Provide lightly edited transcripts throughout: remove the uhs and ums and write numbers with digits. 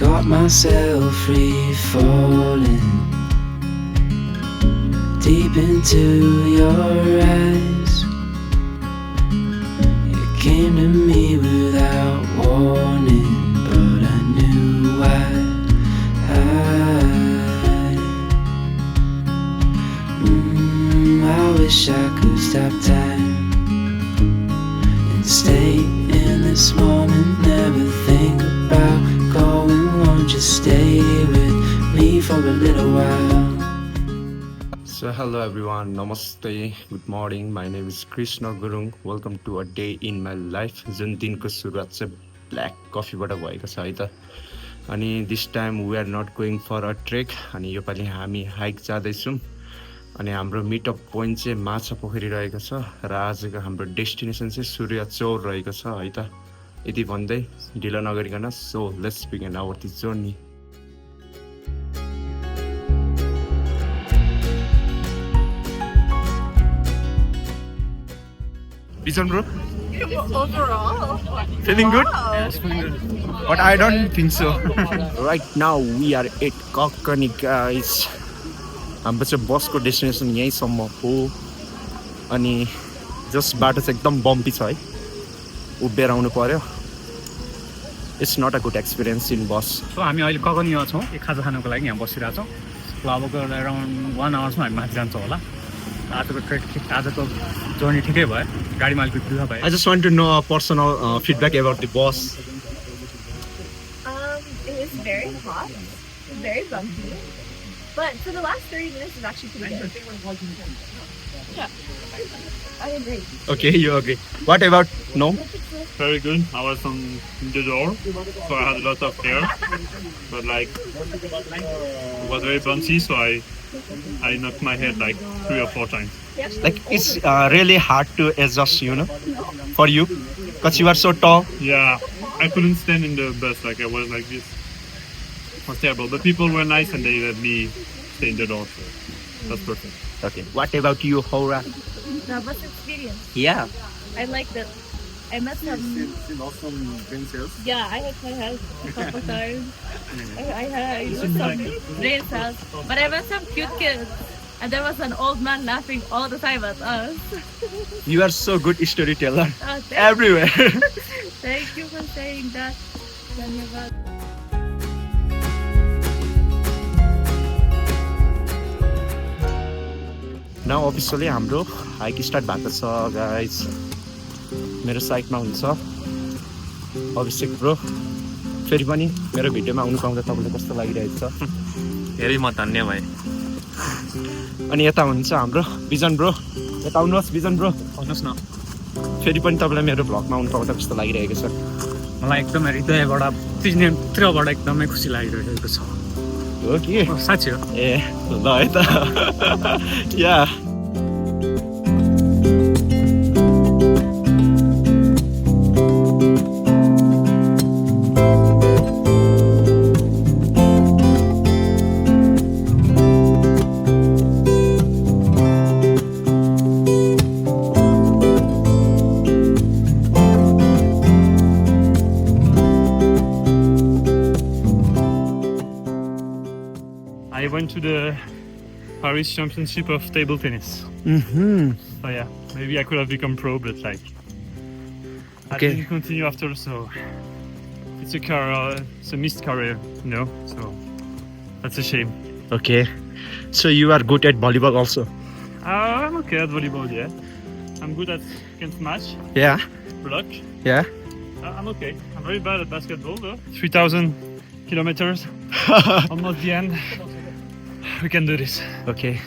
Got myself free falling deep into your eyes. You came to me without warning, but I knew why. I wish I could stop time and stay in this moment, never think about going. Won't you stay with me for a little while? So hello everyone, namaste, good morning. My name is Krishna Gurung. Welcome to a day in my life. जुन दिनको सुरुवात चाहिँ black कफीबाट भएको छ है त. अनि this time we are not going for a trek. अनि योपालि हामी हाइक जाँदैछौँ. अनि हाम्रो मिटअप पोइन्ट चाहिँ माछा पोखरी रहेको छ र आजको हाम्रो डेस्टिनेसन चाहिँ सूर्य चौर रहेको छ है त. यति भन्दै ढिलो नगरिकन so let's begin our this journey. Vision bro? Overall, Feeling good? Yes, feeling good. But I don't think so. Right now we are at Kakani guys. हाम्रो चाहिँ बसको डेस्टिनेसन यहीँसम्म हो. अनि जस्ट बाटो चाहिँ एकदम बम्पी छ है. उभिएर आउनु पर्यो. It's not a good experience in बस. सो हामी अहिले ककनीमा छौँ. एक खाजा खानुको लागि यहाँ बसिरहेको छौँ. ल अबको अराउन्ड 1 आवरमा हामी माथि जान्छौँ होला. आजको जर्नी ठिकै भयो. गाडीमा अलिकति दुःख भयो. I just want to know a personal feedback about the bus. it was very hot, very bumpy, but for the last 30 minutes, it's actually pretty good. Yeah, I agree. Okay, you agree. What about no? Very good. I was on the door, so I had a lot of air, but like it was very bumpy, so I knocked my head like 3 or 4 times. Like it's really hard to adjust, you know, for you, because you are so tall. Yeah, I couldn't stand in the bus. Like I was like this. It was terrible. But people were nice and they let me stay in the door, so that's perfect. Okay. What about you, Hora? The bus experience. Yeah. I liked it. I met some. Awesome princess. Yeah, I hit my head a couple times. I did some brain cells, but I met some cute kids. And there was an old man laughing all the time at us. You are so good storyteller. Oh, Everywhere. Thank you for saying that. Dhanyavad. Now officially हाम्रो hike start भएको छ guys. मेरो साइडमा हुन्छ अभिषेक bro. फेरि पनि मेरो भिडियोमा आउनु पाउँदा तपाईँलाई कस्तो लागिरहेको छ? धेरै म धन्य भएँ. अनि यता हुन्छ हाम्रो विजन ब्रो. यता आउनुहोस् विजन ब्रो. आउनुहोस् न. फेरि पनि तपाईँलाई मेरो भ्लगमा आउनु पाउँदा कस्तो लागिरहेको छ? मलाई एकदम हृदयबाट भित्रबाट एकदमै खुसी लागिरहेको छ. हो कि? साँच्चै हो. ए ल है त. या I went to the Paris Championship of table tennis. So yeah, maybe I could have become pro, but like I Okay. didn't continue after. So it's a missed career, you know. So that's a shame. Okay. So you are good at volleyball also? I'm okay at volleyball, yeah. I'm good at can smash, Yeah. block. Yeah. I'm okay. I'm very bad at basketball though. 3,000 kilometers, almost the end. We can do this. Okay.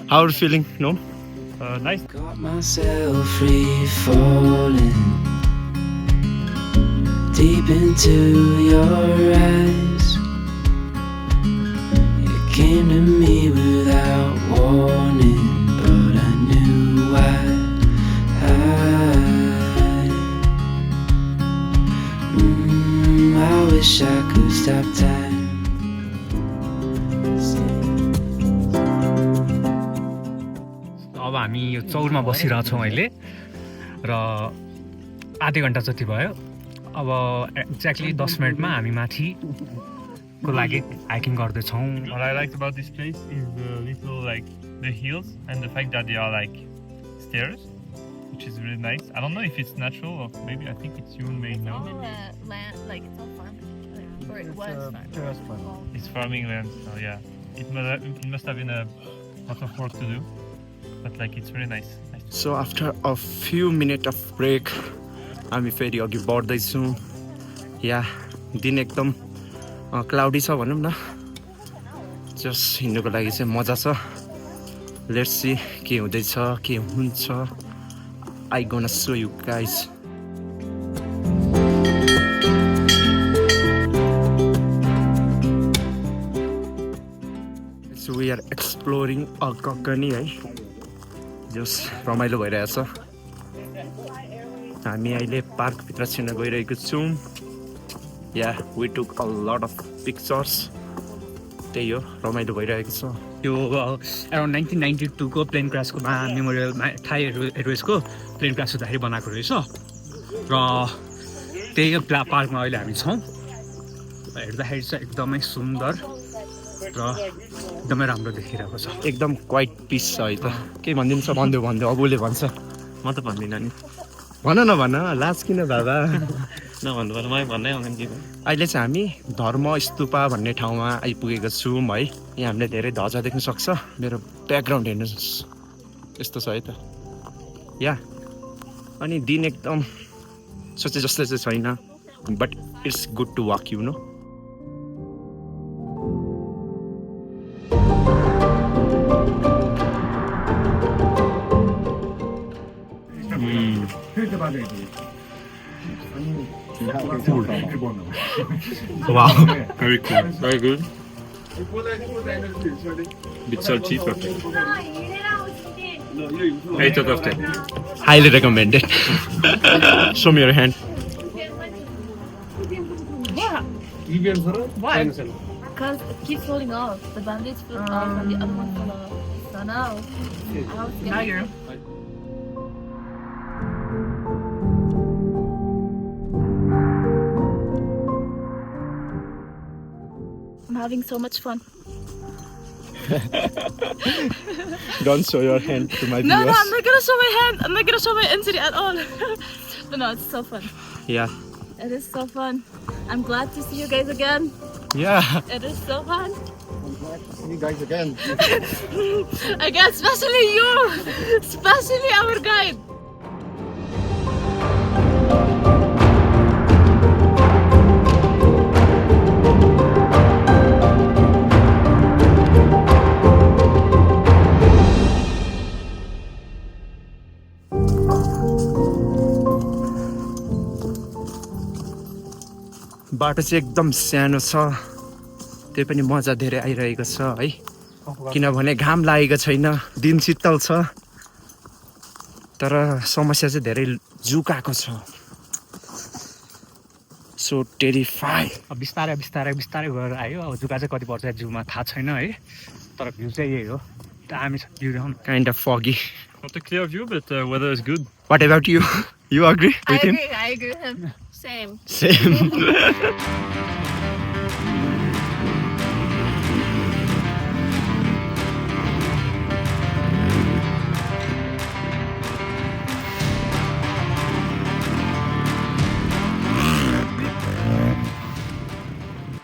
How are you feeling? No? Nice. Got myself free falling deep into your eyes. You came to me without warning, but I knew why. I wish I could stop time. अब हामी यो चौरमा बसिरहेछौँ अहिले र आधा घन्टा जति भयो. अब exactly 10 मिनटमा हामी माथिको लागि हाइकिङ गर्दैछौँ. What I liked about this place is the little like the hills and the fact that they are like stairs, which is really nice. I don't know if it's natural or maybe I think it's human made now. Land, like it's all farm, or it was farm. It's farming land, so yeah. It must have been a lot of work to do, but like it's really nice. So after a few minutes of break, हामी फेरि अघि बढ्दैछौँ. या दिन एकदम cloudy छ भनौँ न. Just हिँड्नुको लागि चाहिँ मजा छ. लेट्स सी के हुँदैछ के हुन्छ. I gonna show you guys. So we are exploring a Kakani है. जस्ट रमाइलो भइरहेछ. हामी अहिले पार्कभित्र छिर्न गइरहेको छौँ. या we took a lot of pictures. त्यही हो रमाइलो भइरहेको छ. यो अराउन्ड 1992 को प्लेन क्रासको मेमोरियलमा थाई एयरवेजको प्लेन क्रास हुँदाखेरि बनाएको रहेछ. र त्यही पार्कमा अहिले हामी छौँ. हेर्दाखेरि चाहिँ एकदमै सुन्दर र एकदमै राम्रो देखिरहेको छ. एकदम क्वाइट पिस छ है त. के भनिदिन्छ भन्दै अबुले भन्छ. म त भन्दिनँ नि. भन न लाज किन बाबा. नभन्नु पर्ने मलाई भन्नै आउँदैन के. अहिले चाहिँ हामी धर्म स्तूपा भन्ने ठाउँमा आइपुगेको छौँ है. यहाँ हामीले धेरै ध्वजा देख्न सक्छ. मेरो ब्याकग्राउन्ड हेर्नुहोस् यस्तो छ है त. या अनि दिन एकदम सोचे जस्तो चाहिँ छैन. But it's good to walk you know. Wow, very cool, very good. Bit salty, perfect. 8 out of 10. Highly recommended. Show me your hand. Why? Because it keeps falling off. The bandage fell off and the other one fell off. So now you're. I'm having so much fun. Don't show your hand to my viewers. No, I'm not gonna show my hand. I'm not gonna show my injury at all. But no, it's so fun. Yeah. It is so fun. I'm glad to see you guys again. Yeah. It is so fun. See you guys again. Again, especially you. Especially our guide. बाटो चाहिँ एकदम सानो छ. त्यही पनि मजा धेरै आइरहेको छ है. किनभने घाम लागेको छैन. दिन शीतल छ. तर समस्या चाहिँ धेरै जुकाएको छ. So terrified. बिस्तारै गएर आयो. अब जुका चाहिँ कति पर्छ जुमा थाहा छैन है. तर भ्यू चाहिँ यही हो. दामी छ view. Kind of foggy. Not a clear view, but weather is good. What about you? You agree with him? I agree with him. Same. Same.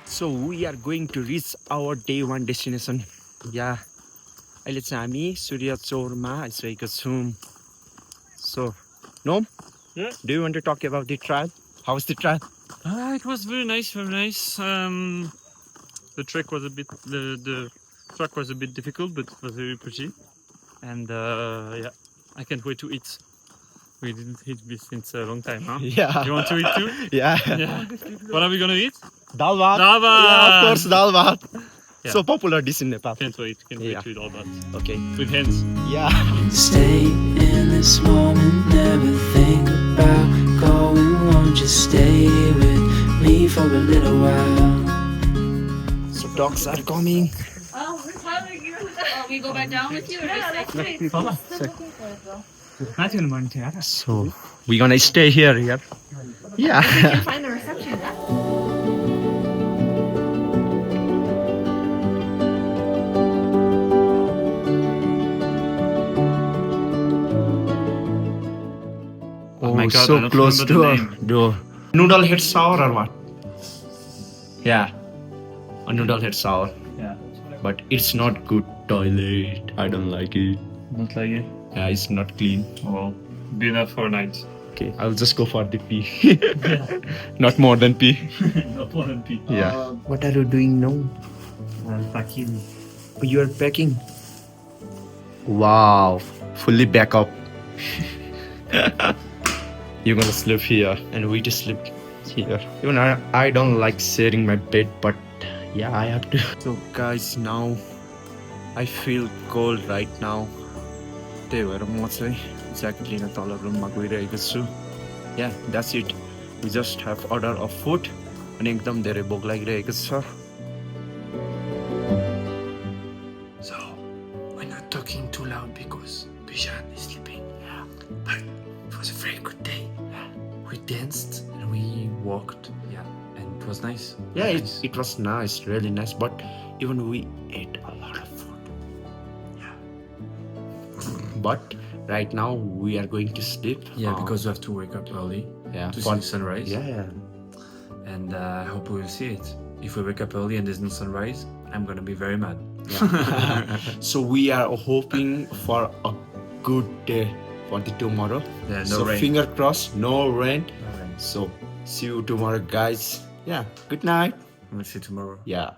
So we are going to reach our day one destination. Yeah. अहिले चाहिँ हामी सूर्य चौरमा आइसकेको छौँ. So, Nom? Yeah. Do you want to talk about the trial? How was the trial? It was very nice, very nice. The track was the track was a bit difficult, but it was very pretty. And yeah, I can't wait to eat. We didn't eat this since a long time, huh? Yeah. You want to eat too? Yeah. Yeah. What are we gonna eat? Dal bhat. Dal bhat. Yeah, of course, dal bhat. Yeah. So popular dish in Nepal. Can't wait to eat all that. Okay. With hands. Yeah. Stay in this moment, never think about going. Won't you stay with me for a little while? So dogs are coming. Oh, we're following you. Oh, we go back down with you or just So we're gonna stay here. Yeah. Yeah. We can find the reception. Yeah? Oh my God, I so don't close remember to the a name. door. Noodle head shower or what? Yeah, a noodle head shower. Yeah. But it's not good toilet. I don't like it. Not like it. Yeah, it's not clean. Well, be enough for a night. Okay, I'll just go for the pee. Not more than pee. Not more than pee. Yeah. What are you doing now? Packing. You are packing. Wow, fully back up. You're gonna sleep here, and we just sleep here. Even I don't like sharing my bed, but yeah, I have to. So guys, now I feel cold right now. त्यही भएर म चाहिँ jacket लिन तल रुममा गइरहेको छु. Yeah, that's it. We just have order of food. अनि एकदम धेरै भोक लागिरहेको छ. So, we're not talking too loud because Bishan is sleeping. But it was a very good day. We danced and we walked. Yeah, and it was nice. Yeah, Nice. it was nice, really nice. But even we ate a lot of food. Yeah. But right now we are going to sleep. Yeah, because we have to wake up early yeah, to see the sunrise. Yeah. And I hope we will see it. If we wake up early and there's no sunrise, I'm gonna be very mad. So we are hoping for a good day for the tomorrow. Yeah, no so rain. finger crossed, no rain. All right. So see you tomorrow, guys. Yeah. Good night. We'll see you tomorrow. Yeah.